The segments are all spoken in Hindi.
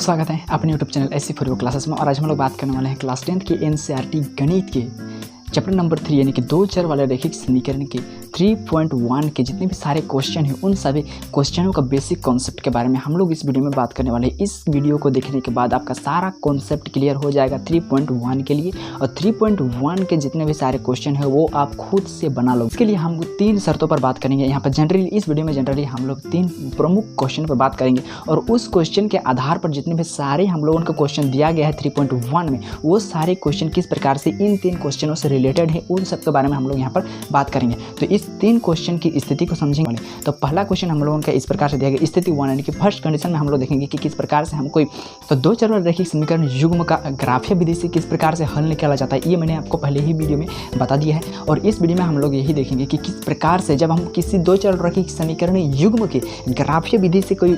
स्वागत है अपने यूट्यूब चैनल ऐसी फॉर यू क्लासेस में। और आज हम लोग बात करने वाले हैं क्लास 10 के एनसीईआरटी गणित के चैप्टर नंबर 3 यानी कि दो चर वाले रैखिक समीकरण के 3.1 के जितने भी सारे क्वेश्चन हैं उन सभी क्वेश्चनों का बेसिक कॉन्सेप्ट के बारे में हम लोग इस वीडियो में बात करने वाले हैं। इस वीडियो को देखने के बाद आपका सारा कॉन्सेप्ट क्लियर हो जाएगा 3.1 के लिए, और 3.1 के जितने भी सारे क्वेश्चन हैं वो आप खुद से बना लो। इसके लिए हम 3 शर्तों पर बात करेंगे यहाँ पर। जनरली इस वीडियो में जनरली हम लोग 3 प्रमुख क्वेश्चन पर बात करेंगे, और उस क्वेश्चन के आधार पर जितने भी सारे हम लोगों को क्वेश्चन दिया गया है 3.1 में, वो सारे क्वेश्चन किस प्रकार से इन 3 क्वेश्चनों से रिलेटेड है उन सब के बारे में हम लोग यहाँ पर बात करेंगे। तो इस 3 क्वेश्चन की स्थिति को समझेंगे। तो पहला क्वेश्चन हम लोगों का इस प्रकार से दिया गया, स्थिति 1 यानी कि फर्स्ट कंडीशन में हम लोग देखेंगे कि किस प्रकार से हम कोई तो दो चर वाले रैखिक समीकरण युग्म का ग्राफीय विधि से किस प्रकार से हल निकाला जाता है। ये मैंने आपको पहले ही वीडियो में बता दिया है, और इस वीडियो में हम लोग यही देखेंगे कि किस प्रकार से जब हम किसी दो चर रैखिक समीकरण युग्म के ग्राफीय विधि से कोई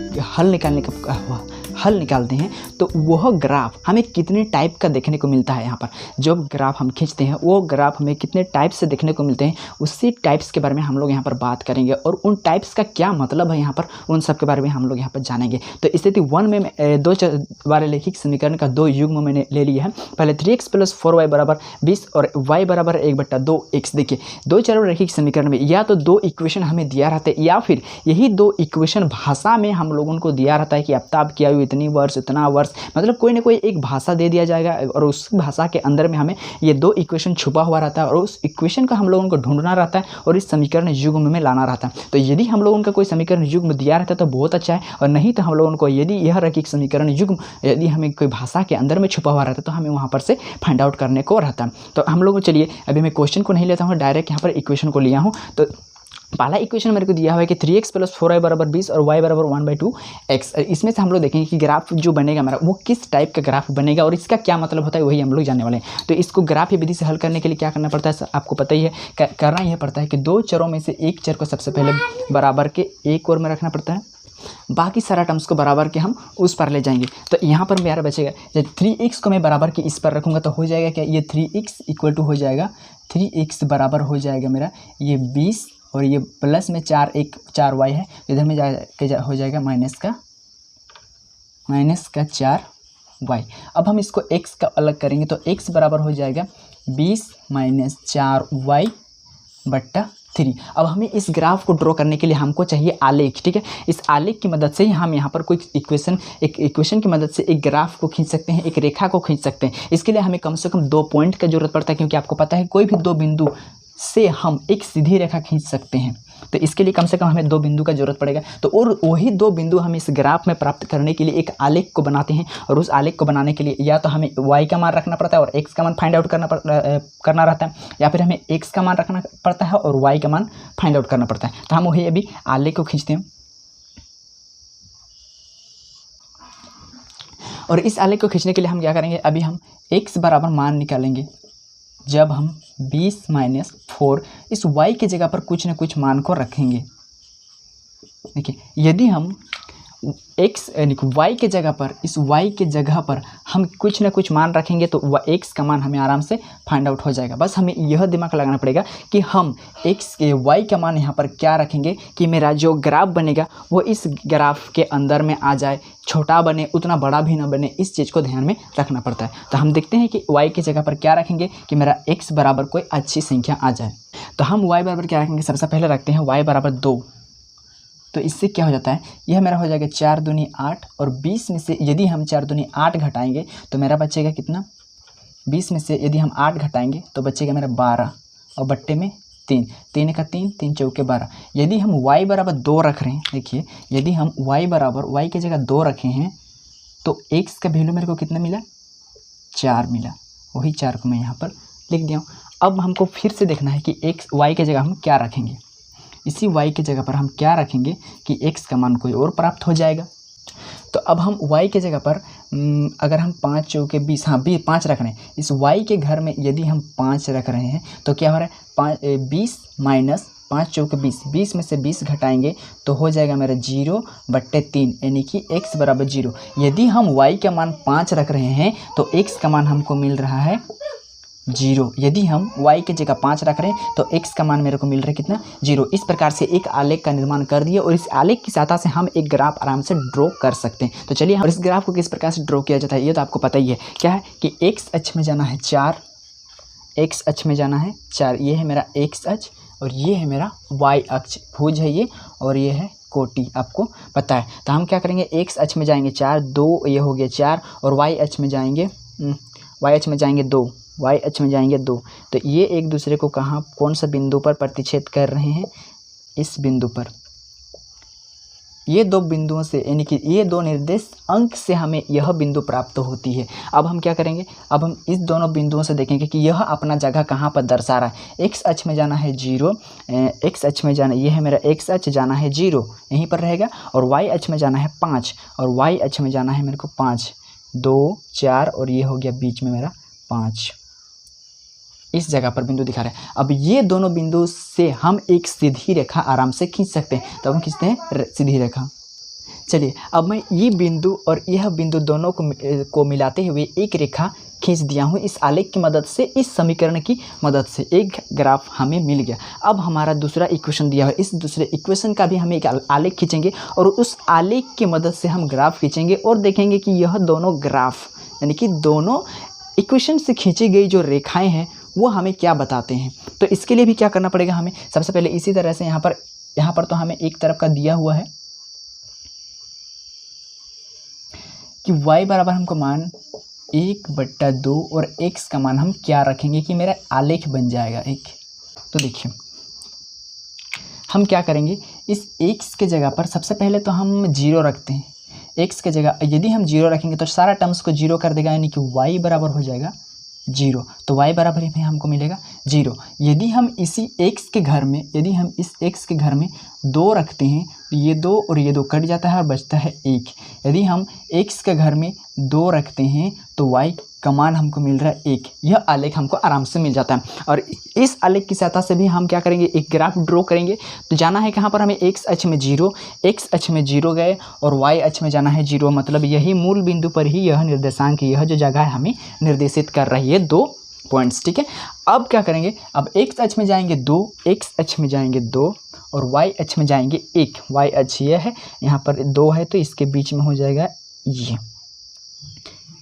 हल निकालते हैं तो वह ग्राफ हमें कितने टाइप का देखने को मिलता है। यहाँ पर जो ग्राफ हम खींचते हैं वो ग्राफ हमें कितने टाइप से देखने को मिलते हैं, उसी टाइप्स के बारे में हम लोग यहाँ पर बात करेंगे, और उन टाइप्स का क्या मतलब है यहाँ पर उन सब के बारे में हम लोग यहाँ पर जानेंगे। तो स्थिति 1 में दो चर वाले रैखिक समीकरण का दो युग्म मैंने ले लिया है। पहले 3x + 4y = 20 और y = 1/2x। देखिए दो चर वाले रैखिक समीकरण में या तो दो इक्वेशन हमें दिया रहता है, या फिर यही दो इक्वेशन भाषा में हम लोगों को दिया रहता है कि आफ्ताब की आयु इतनी वर्ष इतना वर्ष, मतलब कोई ना कोई एक भाषा दे दिया जाएगा, और उस भाषा के अंदर में हमें ये दो इक्वेशन छुपा हुआ रहता है, और उस इक्वेशन का हम लोगों को ढूंढना रहता है और इस समीकरण युग्म में लाना रहता है। तो यदि हम लोगों का कोई समीकरण युग्म दिया रहता है तो बहुत अच्छा है, और नहीं तो हम लोगों को यदि यह रैखिक समीकरण युग्म यदि हमें कोई भाषा के अंदर में छुपा हुआ रहता है तो हमें वहाँ पर से फाइंड आउट करने को रहता है। तो हम लोग चलिए अभी मैं क्वेश्चन को नहीं लेता हूँ, डायरेक्ट यहाँ पर इक्वेशन को लिया हूँ। तो पहला इक्वेशन मेरे को दिया हुआ है कि 3x + 4y = 20 और y = 1/2x। इसमें से हम लोग देखेंगे कि ग्राफ जो बनेगा मेरा वो किस टाइप का ग्राफ बनेगा और इसका क्या मतलब होता है, वही हम लोग जानने वाले हैं। तो इसको ग्राफीय विधि से हल करने के लिए क्या करना पड़ता है, आपको पता ही है। करना यह पड़ता है कि दो चरों में से एक चर को सबसे पहले बराबर के एक ओर में रखना पड़ता है, बाकी सारा टर्म्स को बराबर के हम उस पर ले जाएंगे। तो यहाँ पर मेरा बचेगा जब 3x को मैं बराबर के इस पर रखूँगा तो हो जाएगा क्या, ये 3x = हो जाएगा 3x बराबर हो जाएगा मेरा ये 20, और ये प्लस में 4y है, इधर में हो जाएगा माइनस का 4y। अब हम इसको x का अलग करेंगे तो x बराबर हो जाएगा 20 - 4y/3। अब हमें इस ग्राफ को ड्रॉ करने के लिए हमको चाहिए आलेख, ठीक है। इस आलेख की मदद से ही हम यहाँ पर कोई इक्वेशन की मदद से एक ग्राफ को खींच सकते हैं, एक रेखा को खींच सकते हैं। इसके लिए हमें कम से कम 2 पॉइंट का जरूरत पड़ता है, क्योंकि आपको पता है कोई भी 2 बिंदु से हम एक सीधी रेखा खींच सकते हैं। तो इसके लिए कम से कम हमें 2 बिंदु का जरूरत पड़ेगा। तो और वही 2 बिंदु हम इस ग्राफ में प्राप्त करने के लिए एक आलेख को बनाते हैं, और उस आलेख को बनाने के लिए या तो हमें y का मान रखना पड़ता है और x का मान फाइंड आउट करना रहता है, या फिर हमें x का मान रखना पड़ता है और y का मान फाइंड आउट करना पड़ता है। तो हम वही अभी आलेख को खींचते हैं, और इस आलेख को खींचने के लिए हम क्या करेंगे, अभी हम x बराबर मान निकालेंगे। जब हम 20 - 4 इस y की जगह पर कुछ न कुछ मान को रखेंगे। देखिए यदि हम x यानी कि y के जगह पर इस y के जगह पर हम कुछ न कुछ मान रखेंगे तो x का मान हमें आराम से फाइंड आउट हो जाएगा। बस हमें यह दिमाग लगाना पड़ेगा कि हम y का मान यहाँ पर क्या रखेंगे कि मेरा जो ग्राफ बनेगा वो इस ग्राफ के अंदर में आ जाए, छोटा बने उतना बड़ा भी ना बने, इस चीज़ को ध्यान में रखना पड़ता है। तो हम देखते हैं कि y की जगह पर क्या रखेंगे कि मेरा x बराबर कोई अच्छी संख्या आ जाए। तो हम y बराबर क्या रखेंगे, सबसे पहले रखते हैं y = 2। तो इससे क्या हो जाता है, यह मेरा हो जाएगा 4 दूनी 8, और 20 में से यदि हम 4 दूनी 8 घटाएंगे तो मेरा बचेगा कितना, 20 में से यदि हम 8 घटाएंगे तो बचेगा मेरा 12, और बट्टे में 3, 3 का 3, 3 चौके 12। यदि हम y = 2 रख रहे हैं, देखिए यदि हम y की जगह 2 रखे हैं तो x का वैल्यू मेरे को कितना मिला, 4 मिला। वही 4 को मैं यहाँ पर लिख दिया हूँ। अब हमको फिर से देखना है कि y की जगह हम क्या रखेंगे। इसी y की जगह पर हम क्या रखेंगे कि x का मान कोई और प्राप्त हो जाएगा। तो अब हम y की जगह पर अगर हम 5 चौके 20, हाँ 5 रख रहे हैं, इस y के घर में यदि हम 5 रख रहे हैं तो क्या हो रहा है, 20 - 5 चौके 20, 20 में से 20 घटाएंगे तो हो जाएगा मेरा 0/3, यानी कि x बराबर 0। यदि हम y का मान 5 रख रहे हैं तो x का मान हमको मिल रहा है 0। यदि हम y की जगह 5 रख रहे हैं तो x का मान मेरे को मिल रहा है कितना 0। इस प्रकार से एक आलेख का निर्माण कर दिया और इस आलेख की सहायता से हम एक ग्राफ आराम से ड्रॉ कर सकते हैं। तो चलिए हम इस ग्राफ को किस प्रकार से ड्रॉ किया जाता है ये तो आपको पता ही है। क्या है कि x अक्ष में जाना है 4, x अक्ष में जाना है 4, ये है मेरा x अक्ष और ये है मेरा y अक्ष, भुज है ये और ये है कोटि, आपको पता है। तो हम क्या करेंगे, x अक्ष में जाएंगे 4, 2 ये हो गया 4 और y अक्ष में जाएंगे 2, y अक्ष में जाएंगे 2। तो ये एक दूसरे को कहाँ कौन सा बिंदु पर प्रतिच्छेद कर रहे हैं, इस बिंदु पर। ये दो बिंदुओं से यानी कि ये दो निर्देश अंक से हमें यह बिंदु प्राप्त होती है। अब हम क्या करेंगे, अब हम इस दोनों बिंदुओं से देखेंगे कि यह अपना जगह कहाँ पर दर्शा रहा है। x अक्ष में जाना है 0, x अक्ष में जाना, ये है मेरा x अक्ष जाना है 0 यहीं पर रहेगा और y अक्ष में जाना है 5 और y अक्ष में जाना है मेरे को 5, 2, 4 और ये हो गया बीच में मेरा 5। इस जगह पर बिंदु दिखा रहे हैं। अब ये दोनों बिंदु से हम एक सीधी रेखा आराम से खींच सकते हैं। तो हम खींचते हैं सीधी रेखा। चलिए अब मैं ये बिंदु और यह बिंदु दोनों को मिलाते हुए एक रेखा खींच दिया हूँ इस आलेख की मदद से, इस समीकरण की मदद से एक ग्राफ हमें मिल गया। अब हमारा दूसरा इक्वेशन दिया है, इस दूसरे इक्वेशन का भी हम एक आलेख खींचेंगे और उस आलेख की मदद से हम ग्राफ खींचेंगे और देखेंगे कि यह दोनों ग्राफ यानी कि दोनों इक्वेशन से खींची गई जो रेखाएं हैं वो हमें क्या बताते हैं। तो इसके लिए भी क्या करना पड़ेगा हमें, सबसे पहले इसी तरह से यहाँ पर तो हमें एक तरफ का दिया हुआ है कि y बराबर हमको मान 1/2 और x का मान हम क्या रखेंगे कि मेरा आलेख बन जाएगा एक। तो देखिए हम क्या करेंगे, इस x के जगह पर सबसे पहले तो हम 0 रखते हैं। x के जगह यदि हम 0 रखेंगे तो सारा टर्म्स को 0 कर देगा, यानी कि y बराबर हो जाएगा 0। तो y बराबर में हमको मिलेगा 0। यदि हम इसी x के घर में, यदि हम इस x के घर में 2 रखते हैं तो ये 2 और ये 2 कट जाता है और बचता है 1। यदि हम x के घर में 2 रखते हैं तो y का मान हमको मिल रहा है 1। यह आलेख हमको आराम से मिल जाता है और इस आलेख की सहायता से भी हम क्या करेंगे, एक ग्राफ ड्रॉ करेंगे। तो जाना है कहाँ पर हमें, x अक्ष में 0, x अक्ष में 0 गए और y अक्ष में जाना है 0, मतलब यही मूल बिंदु पर ही यह निर्देशांक, यह जो जगह है हमें निर्देशित कर रही है 2 पॉइंट्स, ठीक है। अब क्या करेंगे, अब x अक्ष में जाएंगे 2, x अक्ष में जाएंगे 2 और y अक्ष में जाएंगे 1। y अक्ष यह है, यहाँ पर 2 है तो इसके बीच में हो जाएगा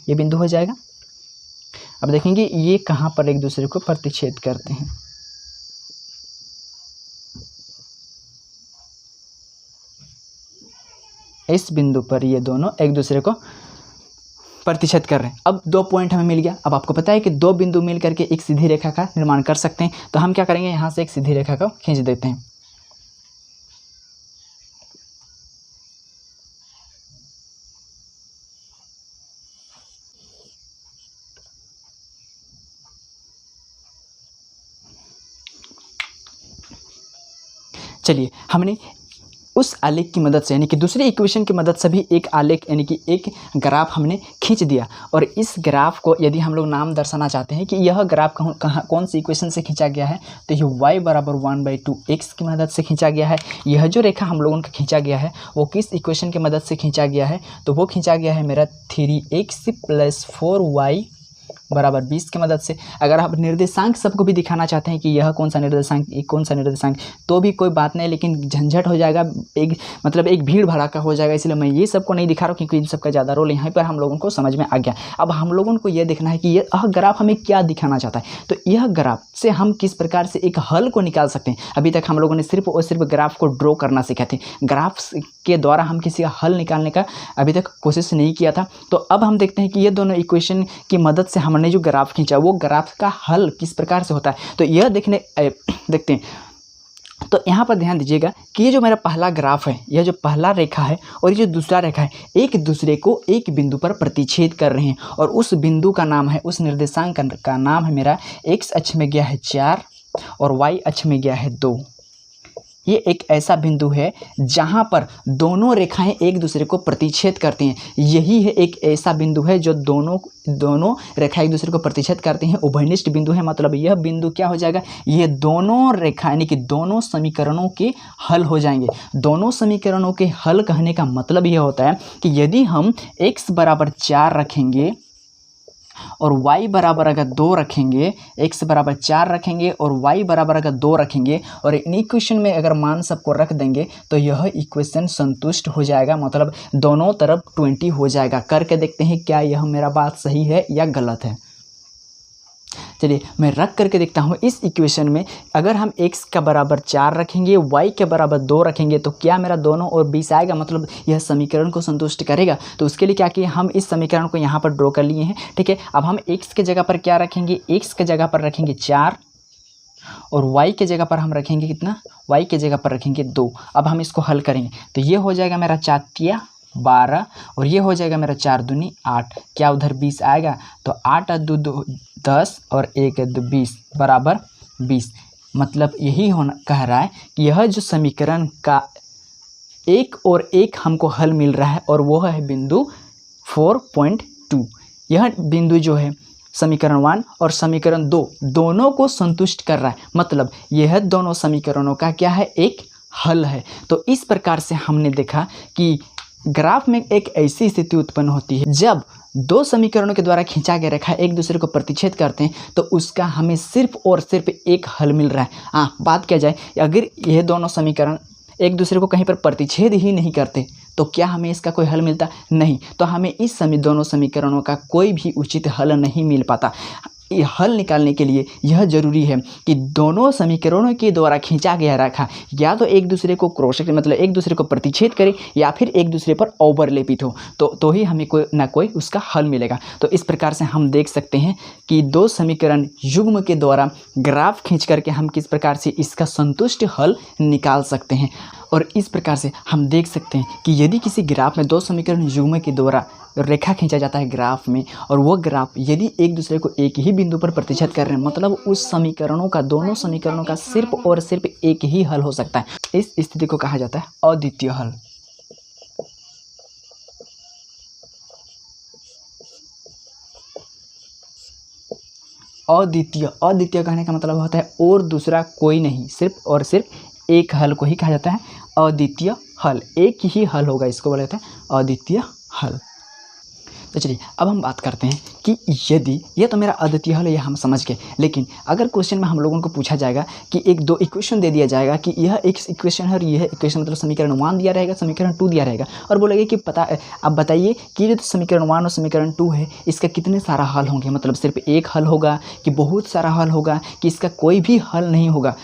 ये बिंदु हो जाएगा। अब देखेंगे ये कहाँ पर एक दूसरे को प्रतिच्छेद करते हैं। इस बिंदु पर ये दोनों एक दूसरे को प्रतिच्छेद कर रहे हैं। अब 2 पॉइंट हमें मिल गया। अब आपको पता है कि 2 बिंदु मिल करके एक सीधी रेखा का निर्माण कर सकते हैं। तो हम क्या करेंगे, यहाँ से एक सीधी रेखा को खींच देते हैं। चलिए हमने उस आलेख की मदद से यानी कि दूसरे इक्वेशन की मदद से भी एक आलेख यानी कि एक ग्राफ हमने खींच दिया और इस ग्राफ को यदि हम लोग नाम दर्शाना चाहते हैं कि यह ग्राफ कौन सी इक्वेशन से खींचा गया है, तो यह y बराबर 1/2 x की मदद से खींचा गया है। यह जो रेखा हम लोगों का खींचा गया है वो किस इक्वेशन की मदद से खींचा गया है, तो वो खींचा गया है मेरा 3x + 4y बराबर 20 की मदद से। अगर आप निर्देशांक सबको भी दिखाना चाहते हैं कि यह कौन सा निर्देशांक, ये कौन सा निर्देशांक, तो भी कोई बात नहीं, लेकिन झंझट हो जाएगा, एक भीड़ भड़ाका हो जाएगा, इसलिए मैं ये सबको नहीं दिखा रहा हूँ क्योंकि इन सबका ज़्यादा रोल यहाँ पर हम लोगों को समझ में आ गया। अब हम लोगों को ये देखना है कि यह ग्राफ हमें क्या दिखाना चाहता है। तो यह ग्राफ से हम किस प्रकार से एक हल को निकाल सकते हैं। अभी तक हम लोगों ने सिर्फ और सिर्फ ग्राफ को ड्रॉ करना सीखा थे, ग्राफ के द्वारा हम किसी का हल निकालने का अभी तक कोशिश नहीं किया था। तो अब हम देखते हैं कि ये दोनों इक्वेशन की मदद से हमने जो ग्राफ खींचा वो ग्राफ का हल किस प्रकार से होता है। तो यह देखते हैं। तो यहाँ पर ध्यान दीजिएगा कि ये जो मेरा पहला ग्राफ है, यह जो पहला रेखा है और ये जो दूसरा रेखा है, एक दूसरे को एक बिंदु पर प्रतिच्छेद कर रहे हैं और उस बिंदु का नाम है, उस निर्देशांक का नाम है मेरा x अक्ष में गया है 4 और y अक्ष में गया है 2। ये एक ऐसा बिंदु है जहाँ पर दोनों रेखाएं एक दूसरे को प्रतिच्छेद करती हैं। यही है एक ऐसा बिंदु है जो दोनों रेखाएं एक दूसरे को प्रतिच्छेद करती हैं, उभयनिष्ठ बिंदु है। मतलब यह बिंदु क्या हो जाएगा, ये दोनों रेखा यानी कि दोनों समीकरणों के हल हो जाएंगे। दोनों समीकरणों के हल कहने का मतलब यह होता है कि यदि हम x बराबर 4 रखेंगे और y बराबर अगर 2 रखेंगे, x बराबर 4 रखेंगे और y बराबर अगर 2 रखेंगे और इन इक्वेशन में अगर मान सबको रख देंगे तो यह इक्वेशन संतुष्ट हो जाएगा, मतलब दोनों तरफ 20 हो जाएगा। करके देखते हैं क्या यह मेरा बात सही है या गलत है। चलिए मैं रख करके देखता हूँ। इस इक्वेशन में अगर हम x का बराबर 4 रखेंगे, y के बराबर 2 रखेंगे तो क्या मेरा दोनों और 20 आएगा, मतलब यह समीकरण को संतुष्ट करेगा। तो उसके लिए क्या किए, हम इस समीकरण को यहाँ पर ड्रॉ कर लिए हैं। ठीक है, अब हम x के जगह पर क्या रखेंगे, x के जगह पर रखेंगे 4 और y के जगह पर हम रखेंगे कितना, y के जगह पर रखेंगे 2। अब हम इसको हल करेंगे तो ये हो जाएगा मेरा 4 12 और ये हो जाएगा मेरा 4 दूनी 8। क्या उधर 20 आएगा, तो 8 2 2 10 और 1 2 20 बराबर 20। मतलब यही होना कह रहा है कि यह जो समीकरण का एक और एक हमको हल मिल रहा है और वो है बिंदु 4.2। यह बिंदु जो है समीकरण 1 और समीकरण 2 दोनों को संतुष्ट कर रहा है, मतलब यह दोनों समीकरणों का क्या है, एक हल है। तो इस प्रकार से हमने देखा कि ग्राफ में एक ऐसी स्थिति उत्पन्न होती है जब दो समीकरणों के द्वारा खींचा गया रेखा एक दूसरे को प्रतिच्छेद करते हैं तो उसका हमें सिर्फ और सिर्फ एक हल मिल रहा है। हाँ, बात किया जाए अगर यह दोनों समीकरण एक दूसरे को कहीं पर प्रतिच्छेद ही नहीं करते तो क्या हमें इसका कोई हल मिलता, नहीं। तो हमें इस दोनों समीकरणों का कोई भी उचित हल नहीं मिल पाता। हल निकालने के लिए यह जरूरी है कि दोनों समीकरणों के द्वारा खींचा गया रेखा या तो एक दूसरे को क्रॉस मतलब एक दूसरे को प्रतिच्छेद करे या फिर एक दूसरे पर ओवरलैपित हो, तो ही हमें कोई ना कोई उसका हल मिलेगा। तो इस प्रकार से हम देख सकते हैं कि दो समीकरण युग्म के द्वारा ग्राफ खींच करके हम किस प्रकार से इसका संतुष्ट हल निकाल सकते हैं। और इस प्रकार से हम देख सकते हैं कि यदि किसी ग्राफ में दो समीकरण युग्म के द्वारा रेखा खींचा जाता है ग्राफ में और वो ग्राफ यदि एक दूसरे को एक ही बिंदु पर प्रतिच्छेद कर रहे हैं, मतलब उस समीकरणों का दोनों समीकरणों का सिर्फ और सिर्फ एक ही हल हो सकता है। इस स्थिति को कहा जाता है अद्वितीय हल। अद्वितीय कहने का मतलब होता है और दूसरा कोई नहीं, सिर्फ और सिर्फ एक हल को ही कहा जाता है अद्वितीय हल। एक ही हल होगा, इसको बोला जाता है अद्वितीय हल। तो चलिए अब हम बात करते हैं कि यदि यह तो मेरा अद्वितीय हल है, यह हम समझ गए, लेकिन अगर क्वेश्चन में हम लोगों को पूछा जाएगा कि एक दो इक्वेशन दे दिया जाएगा कि यह एक इक्वेशन है और यह इक्वेशन मतलब समीकरण 1 दिया रहेगा, समीकरण 2 दिया रहेगा और बोलेगा कि पता अब बताइए कि जो समीकरण 1 और समीकरण 2 है इसका कितने सारा हल होंगे, मतलब सिर्फ एक हल होगा कि बहुत सारा हल होगा कि इसका कोई भी हल नहीं होगा,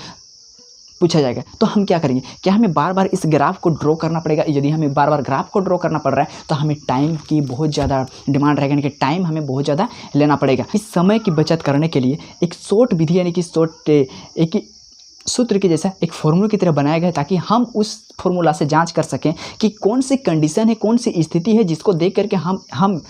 पूछा जाएगा। तो हम क्या करेंगे, क्या हमें बार बार इस ग्राफ को ड्रॉ करना पड़ेगा। यदि हमें बार बार ग्राफ को ड्रॉ करना पड़ रहा है तो हमें टाइम की बहुत ज़्यादा डिमांड रहेगा, यानी कि टाइम हमें बहुत ज़्यादा लेना पड़ेगा। इस समय की बचत करने के लिए एक शॉर्ट विधि यानी कि शॉर्ट एक सूत्र के जैसा एक फॉर्मूला की तरह बनाया गया है ताकि हम उस फॉर्मूला से जाँच कर सकें कि कौन सी कंडीशन है, कौन सी स्थिति है जिसको देख करके हम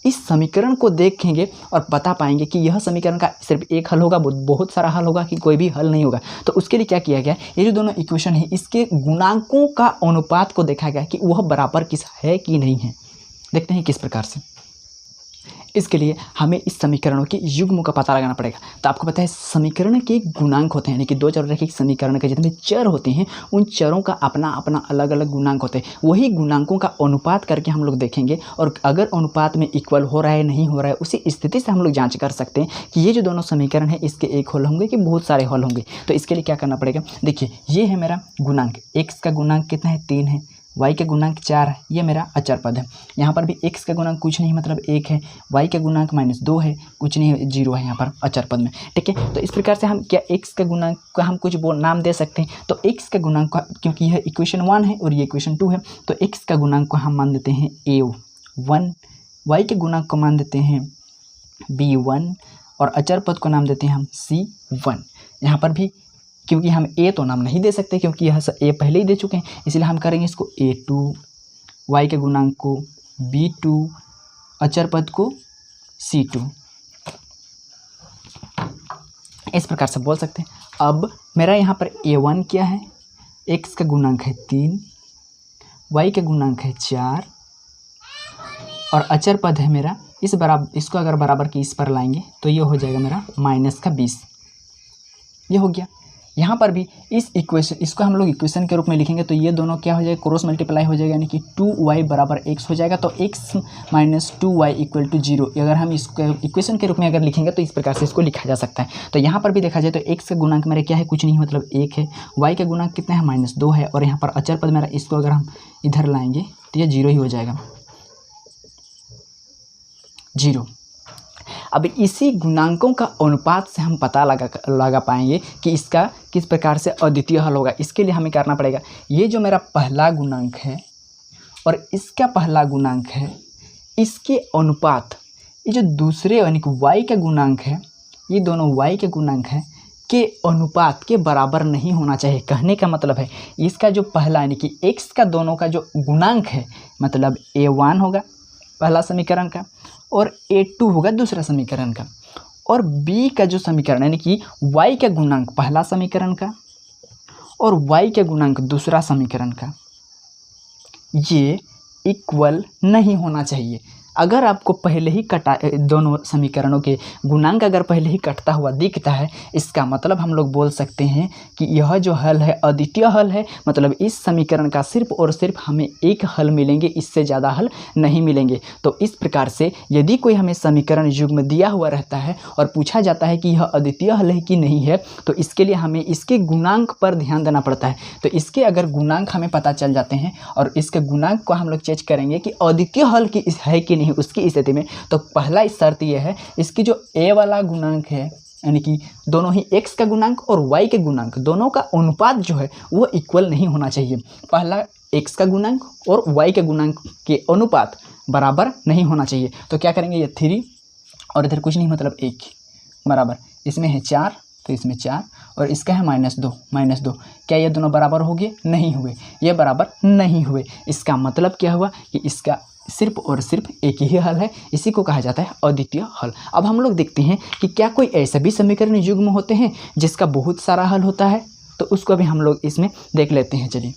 इस समीकरण को देखेंगे और बता पाएंगे कि यह समीकरण का सिर्फ एक हल होगा, बहुत सारा हल होगा कि कोई भी हल नहीं होगा। तो उसके लिए क्या किया गया, ये जो दोनों इक्वेशन है इसके गुणांकों का अनुपात को देखा गया कि वह बराबर किस है कि नहीं है। देखते हैं किस प्रकार से। इसके लिए हमें इस समीकरणों के युग्म का पता लगाना पड़ेगा। तो आपको पता है समीकरण के गुणांक होते हैं, यानी कि दो चर रेखिक समीकरण के जितने चर होते हैं उन चरों का अपना अपना अलग अलग गुणांक होते हैं। वही गुणांकों का अनुपात करके हम लोग देखेंगे और अगर अनुपात में इक्वल हो रहा है नहीं हो रहा है उसी स्थिति से हम लोग जाँच कर सकते हैं कि ये जो दोनों समीकरण है इसके एक हल होंगे कि बहुत सारे हल होंगे। तो इसके लिए क्या करना पड़ेगा, देखिए ये है मेरा गुणांक, x का गुणांक कितना है 3 है, y का गुणांक 4 है, ये मेरा अचर पद है। यहाँ पर भी x का गुणांक कुछ नहीं मतलब 1 है, y का गुणांक -2 है, कुछ नहीं है 0 है यहाँ पर अचर पद में। ठीक है, तो इस प्रकार से हम क्या x का गुणांक का हम कुछ नाम दे सकते हैं। तो x का गुणांक का क्योंकि यह इक्वेशन 1 है और ये इक्वेशन 2 है तो x का गुणांक को हम मान देते हैं a1, y के गुणांक को मान देते हैं b1 और अचर पद को नाम देते हैं हम c1। यहाँ पर भी क्योंकि हम a तो नाम नहीं दे सकते क्योंकि यह a पहले ही दे चुके हैं, इसलिए हम करेंगे इसको a2, y के गुणांक को b2, अचर पद को c2। इस प्रकार से बोल सकते हैं। अब मेरा यहाँ पर a1 क्या है, x का गुणांक है 3, y का गुणांक है 4 और अचर पद है मेरा इस बराबर, इसको अगर बराबर की इस पर लाएंगे तो ये हो जाएगा मेरा -20। ये हो गया। यहाँ पर भी इस इक्वेशन, इसको हम लोग इक्वेशन के रूप में लिखेंगे तो ये दोनों क्या हो जाएगा, क्रॉस मल्टीप्लाई हो जाएगा, यानी कि 2y बराबर x हो जाएगा। तो x minus 2y equal to 0, अगर हम इसको इक्वेशन के रूप में अगर लिखेंगे तो इस प्रकार से इसको लिखा जा सकता है। तो यहाँ पर भी देखा जाए तो x का गुणांक मेरा क्या है, कुछ नहीं मतलब 1 है, y का गुणांक कितना है -2 है, और यहाँ पर अचर पद मेरा, इसको अगर हम इधर लाएंगे तो ये 0 ही हो जाएगा, 0। अब इसी गुणांकों का अनुपात से हम पता लगा पाएंगे कि इसका किस प्रकार से अद्वितीय हल होगा। इसके लिए हमें करना पड़ेगा, ये जो मेरा पहला गुणांक है और इसका पहला गुणांक है, इसके अनुपात, ये जो दूसरे यानी कि y का गुणांक है, ये दोनों y के गुणांक है के अनुपात के बराबर नहीं होना चाहिए। कहने का मतलब है इसका जो पहला यानी कि x का दोनों का जो गुणांक है, मतलब a1 होगा पहला समीकरण का और a2 होगा दूसरा समीकरण का, और b का जो समीकरण यानी कि y का गुणांक पहला समीकरण का और y का गुणांक दूसरा समीकरण का, ये इक्वल नहीं होना चाहिए। अगर आपको पहले ही दोनों समीकरणों के गुणांक अगर पहले ही कटता हुआ दिखता है, इसका मतलब हम लोग बोल सकते हैं कि यह जो हल है अद्वितीय हल है। मतलब इस समीकरण का सिर्फ और सिर्फ हमें एक हल मिलेंगे, इससे ज़्यादा हल नहीं मिलेंगे। तो इस प्रकार से यदि कोई हमें समीकरण युग्म दिया हुआ रहता है और पूछा जाता है कि यह अद्वितीय हल है कि नहीं है, तो इसके लिए हमें इसके गुणांक पर ध्यान देना पड़ता है। तो इसके अगर गुणांक हमें पता चल जाते हैं और इसके गुणांक को हम लोग चेक करेंगे कि अद्वितीय हल की है कि नहीं, उसकी स्थिति में तो पहला शर्त यह है, इसकी जो a वाला गुणांक है यानी कि दोनों ही x का गुणांक और y के गुणांक दोनों का अनुपात जो है वो इक्वल नहीं होना चाहिए। पहला x का गुणांक और y के गुणांक के अनुपात बराबर नहीं होना चाहिए। तो क्या करेंगे, ये 3 और इधर कुछ नहीं मतलब 1 बराबर, इसमें है 4 तो इसमें 4 और इसका है -2। क्या ये दोनों बराबर हो गए? नहीं हुए, ये बराबर नहीं हुए। इसका मतलब क्या हुआ कि इसका सिर्फ और सिर्फ एक ही हल है, इसी को कहा जाता है अद्वितीय हल। अब हम लोग देखते हैं कि क्या कोई ऐसे भी समीकरण युग्म होते हैं जिसका बहुत सारा हल होता है, तो उसको भी हम लोग इसमें देख लेते हैं। चलिए,